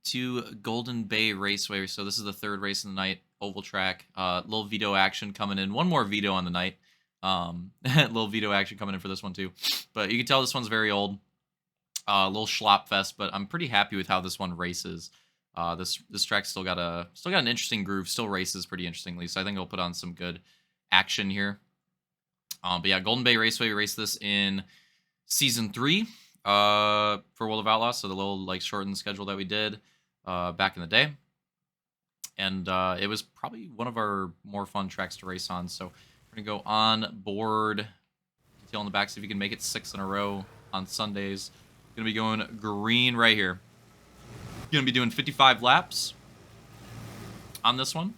to Golden Bay Raceway. So this is the third race of the night, oval track. Little veto action coming in. One more veto on the night. Little veto action coming in for this one too. But you can tell this one's very old. A little schlop fest, but I'm pretty happy with how this one races. This track still got an interesting groove. Still races pretty interestingly. So I think it'll put on some good action here. But yeah, Golden Bay Raceway. We raced this in season 3 for World of Outlaws, so the little like shortened schedule that we did back in the day. And it was probably one of our more fun tracks to race on. So we're gonna go on board, detail in the back, see if we can make it 6 in a row on Sundays. Gonna be going green right here. Gonna be doing 55 laps on this one.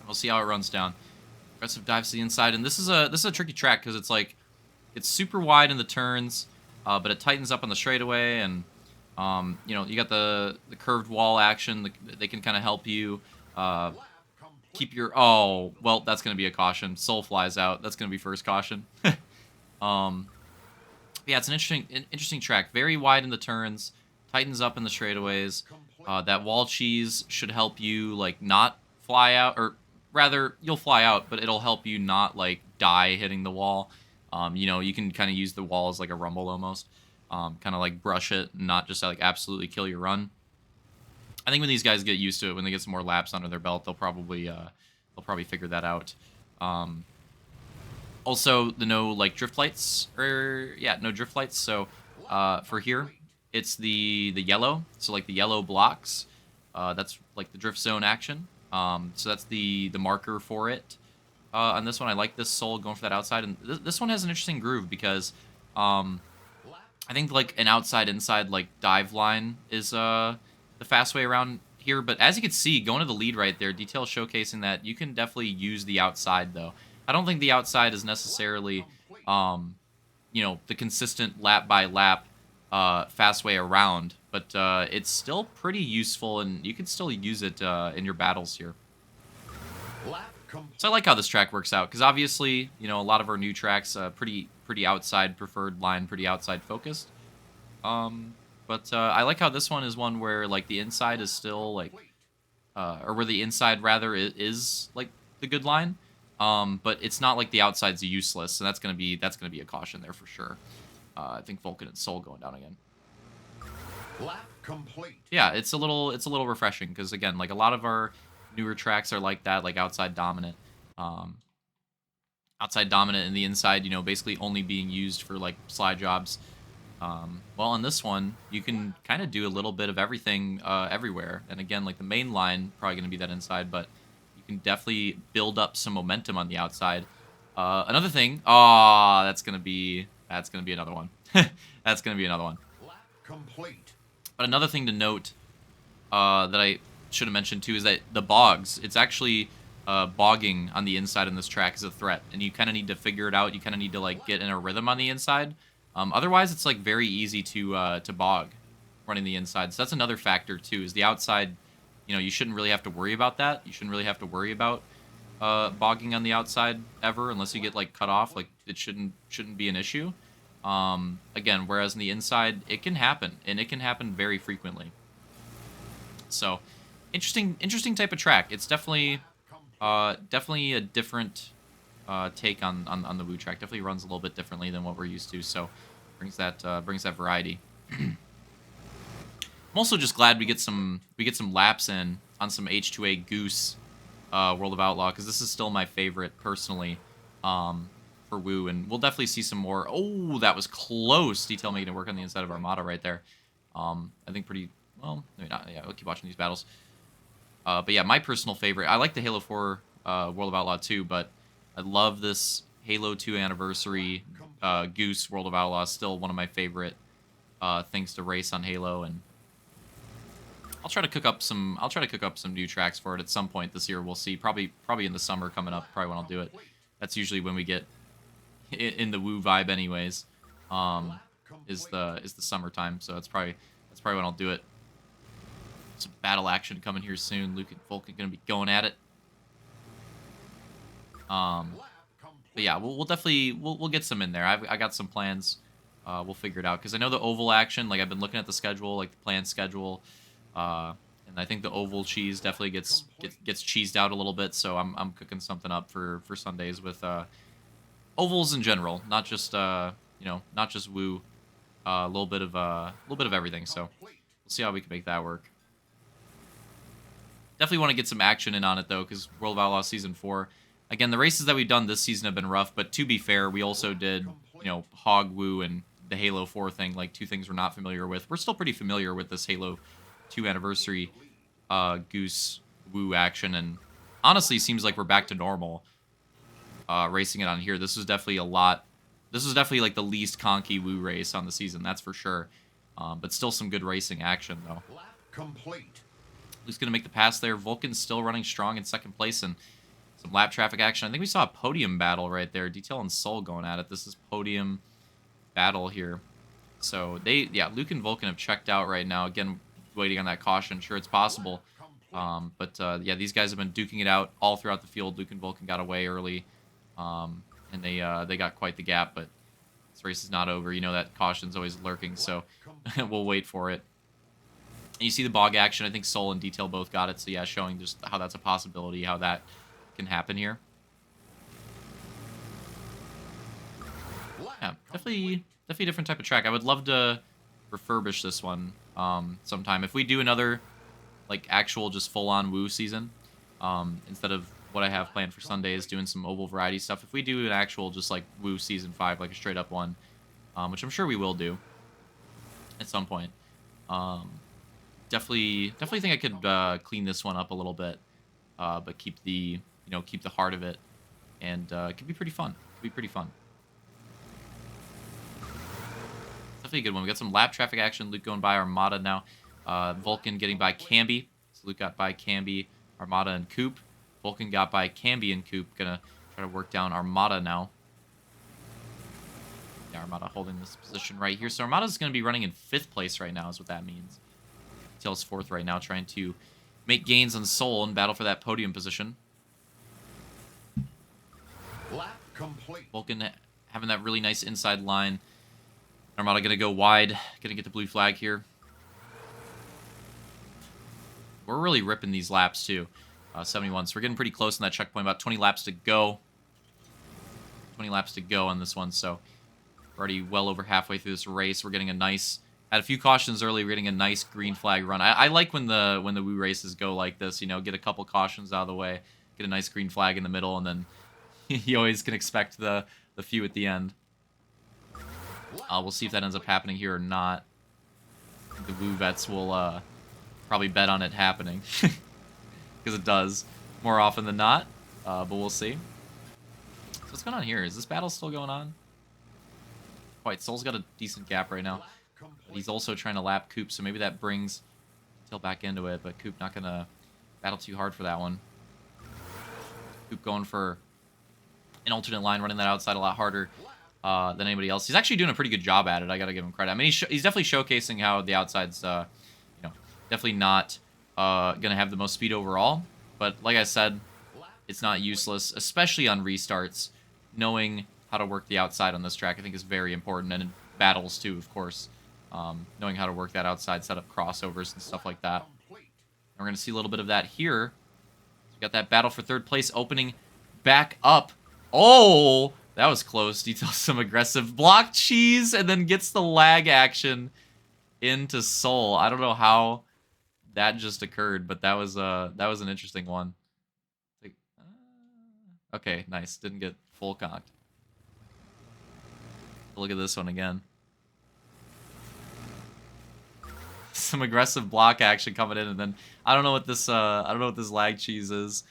We'll see how it runs down. Aggressive dives to the inside, and this is a tricky track because it's super wide in the turns, but it tightens up on the straightaway, and you got the curved wall action. They can kind of help you keep your. Oh, well, that's going to be a caution. Soul flies out. That's going to be first caution. Yeah, it's an interesting track. Very wide in the turns, tightens up in the straightaways. That wall cheese should help you like not fly out, or rather, you'll fly out, but it'll help you not like die hitting the wall. You can kind of use the wall as like a rumble almost. Kind of like brush it, not just like absolutely kill your run. I think when these guys get used to it, when they get some more laps under their belt, they'll probably figure that out. Also, the no like drift lights, no drift lights. So for here, it's the yellow. So like the yellow blocks. That's like the drift zone action. So that's the marker for it. On this one, I like this soul going for that outside, and this one has an interesting groove because I think like an outside inside like dive line is the fast way around here. But as you can see, going to the lead right there, detail showcasing that you can definitely use the outside though. I don't think the outside is necessarily the consistent lap by lap fast way around, but it's still pretty useful, and you can still use it in your battles here. So I like how this track works out because obviously, a lot of our new tracks pretty outside preferred line, pretty outside focused. But I like how this one is one where like the inside is still like, or where the inside rather is like the good line. But it's not like the outside's useless, and that's gonna be a caution there for sure. I think Vulcan and Soul going down again. Lap complete. Yeah, it's a little refreshing because again, like a lot of our newer tracks are like that, like outside dominant. Outside dominant and the inside, basically only being used for like slide jobs. Well, on this one, you can kind of do a little bit of everything everywhere. And again, like the main line, probably going to be that inside, but you can definitely build up some momentum on the outside. Another thing, that's going to be another one. That's going to be another one. Lap complete. But another thing to note that I should have mentioned too is that the bogs, it's actually bogging on the inside in this track is a threat, and you kind of need to figure it out. You kind of need to like get in a rhythm on the inside. Otherwise, it's like very easy to bog running the inside. So that's another factor too. Is the outside, you shouldn't really have to worry about that. You shouldn't really have to worry about bogging on the outside ever, unless you get like cut off. Like it shouldn't be an issue. Again, whereas in the inside, it can happen, and it can happen very frequently. So interesting type of track. It's definitely a different take on the Woo track. Definitely runs a little bit differently than what we're used to. So brings that variety. I'm also just glad we get some laps in on some H2A Goose World of Outlaw, because this is still my favorite personally for Woo, and we'll definitely see some more. Oh, that was close. Detail making it work on the inside of Armada right there. I think pretty well. Maybe not. Yeah, we'll keep watching these battles. But yeah, my personal favorite. I like the Halo 4 World of Outlaw 2, but I love this Halo 2 Anniversary Goose World of Outlaw. Still one of my favorite things to race on Halo, and I'll try to cook up some new tracks for it at some point this year. We'll see. Probably in the summer coming up. Probably when I'll do it. That's usually when we get in the Woo vibe, anyways. Is the summertime, so that's probably when I'll do it. Some battle action coming here soon. Luke and Vulcan gonna be going at it. But yeah, we'll definitely we'll get some in there. I got some plans We'll figure it out because I know the oval action. Like I've been looking at the schedule, like the planned schedule, and I think the oval cheese definitely gets cheesed out a little bit. So I'm cooking something up for Sundays with ovals in general, not just not just woo, a little bit of everything. So we'll see how we can make that work. Definitely want to get some action in on it though, because World of Outlaws Season 4. Again, the races that we've done this season have been rough, but to be fair, we also did, Hog Woo and the Halo 4 thing, like two things we're not familiar with. We're still pretty familiar with this Halo 2 anniversary Goose Woo action, and honestly seems like we're back to normal racing it on here. This was definitely a lot. This was definitely like the least conky Woo race on the season, that's for sure. But still some good racing action, though. Lap complete. Who's going to make the pass there? Vulcan's still running strong in second place, and some lap traffic action. I think we saw a podium battle right there. Detail and Soul going at it. This is podium battle here. So Luke and Vulcan have checked out right now. Again, waiting on that caution. Sure, it's possible. But these guys have been duking it out all throughout the field. Luke and Vulcan got away early, and they got quite the gap. But this race is not over. You know that caution's always lurking, so we'll wait for it. And you see the bog action. I think Soul and Detail both got it. So yeah, showing just how that's a possibility, how that can happen here. Yeah, definitely a different type of track. I would love to refurbish this one sometime. If we do another like actual just full-on Woo season, instead of what I have planned for Sundays, doing some oval variety stuff. If we do an actual just like Woo season 5, like a straight up one, which I'm sure we will do at some point. Definitely think I could clean this one up a little bit, but keep the heart of it, and it could be pretty fun. Definitely a good one. We got some lap traffic action. Luke going by Armada now. Vulcan getting by Camby. So Luke got by Camby, Armada, and Coop. Vulcan got by Camby and Coop. Gonna try to work down Armada now. Yeah, Armada holding this position right here. So Armada's gonna be running in 5th place right now, is what that means. Tails 4th right now, trying to make gains on Soul and battle for that podium position. Lap complete. Vulcan having that really nice inside line. Armada going to go wide. Going to get the blue flag here. We're really ripping these laps, too. 71. So we're getting pretty close on that checkpoint. About 20 laps to go. 20 laps to go on this one. So we're already well over halfway through this race. We're getting a nice... Had a few cautions early. We're getting a nice green flag run. I like when the Woo races go like this. Get a couple cautions out of the way. Get a nice green flag in the middle. And then you always can expect the few at the end. We'll see if that ends up happening here or not. The Woo vets will probably bet on it happening. Because it does more often than not. But we'll see. So what's going on here? Is this battle still going on? Quite. Soul's got a decent gap right now. But he's also trying to lap Coop, so maybe that brings Detail back into it. But Coop not going to battle too hard for that one. Coop going for an alternate line, running that outside a lot harder than anybody else. He's actually doing a pretty good job at it. I got to give him credit. I mean, he's definitely showcasing how the outside's, definitely not going to have the most speed overall. But like I said, it's not useless, especially on restarts. Knowing how to work the outside on this track, I think, is very important. And in battles, too, of course. Knowing how to work that outside, set up crossovers and stuff like that. And we're going to see a little bit of that here. So we got that battle for 3rd place opening back up. Oh, that was close. Details some aggressive block cheese and then gets the lag action into Soul. I don't know how that just occurred, but that was an interesting one. Okay, nice. Didn't get full cocked. Look at this one again. Some aggressive block action coming in, and then I don't know what this lag cheese is.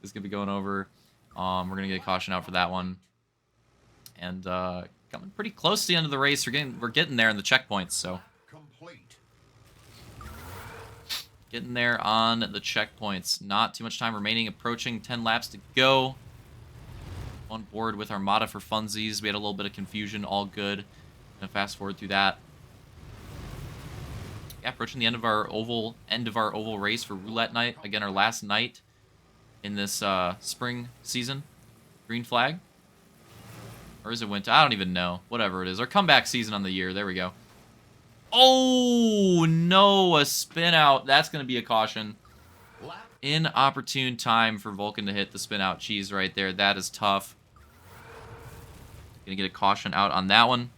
It's gonna be going over. We're gonna get a caution out for that one, and coming pretty close to the end of the race. We're getting there in the checkpoints, so getting there on the checkpoints. Not too much time remaining. Approaching 10 laps to go. On board with Armada for funsies. We had a little bit of confusion. All good. Gonna fast forward through that. Yeah, approaching the end of our oval race for Roulette night. Again, our last night in this spring season. Green flag. Or is it winter? I don't even know. Whatever it is. Our comeback season on the year. There we go. Oh, no. A spin out. That's going to be a caution. Inopportune time for Vulcan to hit the spin out cheese right there. That is tough. Going to get a caution out on that one.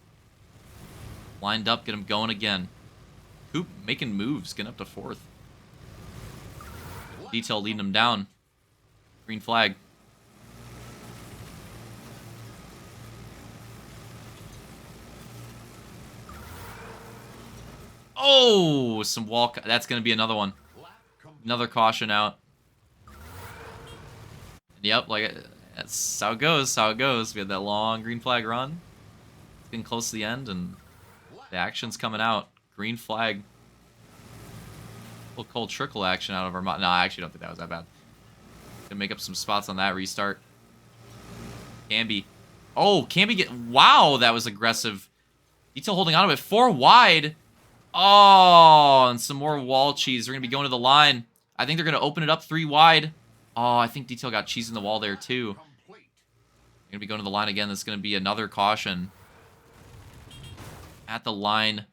Lined up. Get him going again. Coop making moves. Getting up to 4th. Detail leading him down. Green flag. Oh, some wall. That's going to be another one. Another caution out. Yep, like that's how it goes. How it goes. We had that long green flag run. It's getting close to the end, and the action's coming out. Green flag. A little cold trickle action out of our. No, I actually don't think that was that bad. Gonna make up some spots on that restart. Camby. Oh, Camby get. Wow, that was aggressive. Detail holding on to it. 4 wide. Oh, and some more wall cheese. We're going to be going to the line. I think they're going to open it up 3 wide. Oh, I think Detail got cheese in the wall there, too. We're going to be going to the line again. That's going to be another caution. At the line.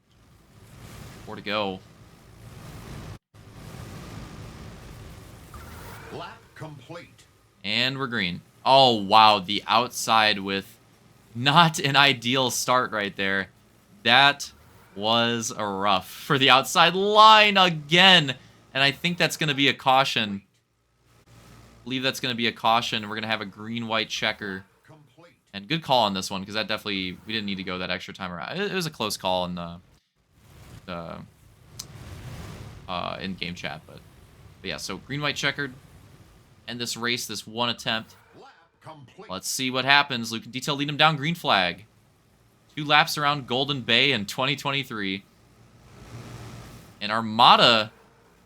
4 to go. Lap complete. And we're green. Oh, wow. The outside with not an ideal start right there. That was a rough for the outside line again. And I think that's going to be a caution. I believe that's going to be a caution. We're going to have a green-white checker. And good call on this one, because that definitely, we didn't need to go that extra time around. It was a close call in the in-game chat. But yeah, so green-white checkered. And this race, this one attempt. Let's see what happens. Luke and Detail lead him down, green flag. 2 laps around Golden Bay in 2023. And Armada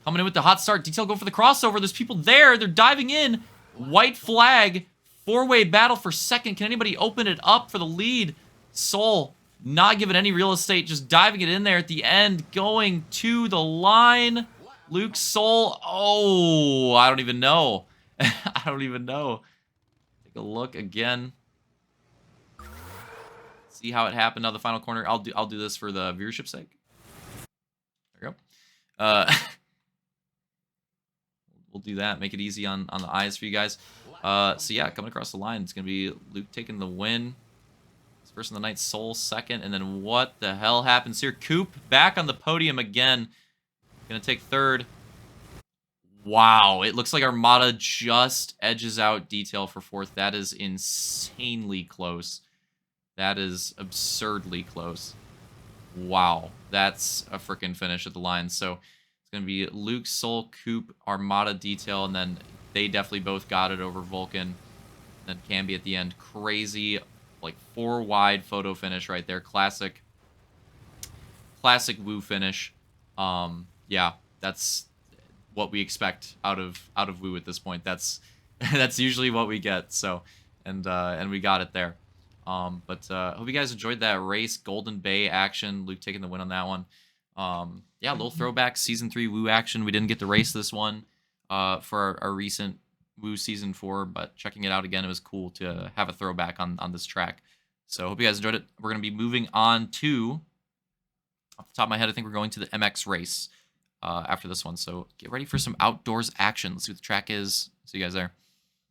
coming in with the hot start. Detail go for the crossover. There's people there. They're diving in. White flag. 4-way battle for second. Can anybody open it up for the lead? Soul not giving any real estate. Just diving it in there at the end. Going to the line. Luke Soul. Oh, I don't even know. I don't even know. Take a look again. See how it happened on the final corner. I'll do this for the viewership sake. There we go. We'll do that. Make it easy on the eyes for you guys. So yeah, coming across the line, it's gonna be Luke taking the win. First in the night, Soul second, and then what the hell happens here? Coop back on the podium again. Gonna take 3rd. Wow, it looks like Armada just edges out Detail for 4th. That is insanely close. That is absurdly close. Wow, that's a freaking finish at the line. So it's going to be Luke, Soul, Coop, Armada, Detail, and then they definitely both got it over Vulcan. And then Camby at the end. Crazy, like 4 wide photo finish right there. Classic Woo finish. Yeah, that's what we expect out of Woo at this point. That's usually what we get. So, and we got it there. But hope you guys enjoyed that race. Golden Bay action. Luke taking the win on that one. Yeah, a little throwback Season 3 Woo action. We didn't get to race this one for our recent Woo Season 4, but checking it out again, it was cool to have a throwback on this track. So hope you guys enjoyed it. We're going to be moving on to, off the top of my head, I think we're going to the MX race after this one. So get ready for some outdoors action. Let's see what the track is. See you guys there.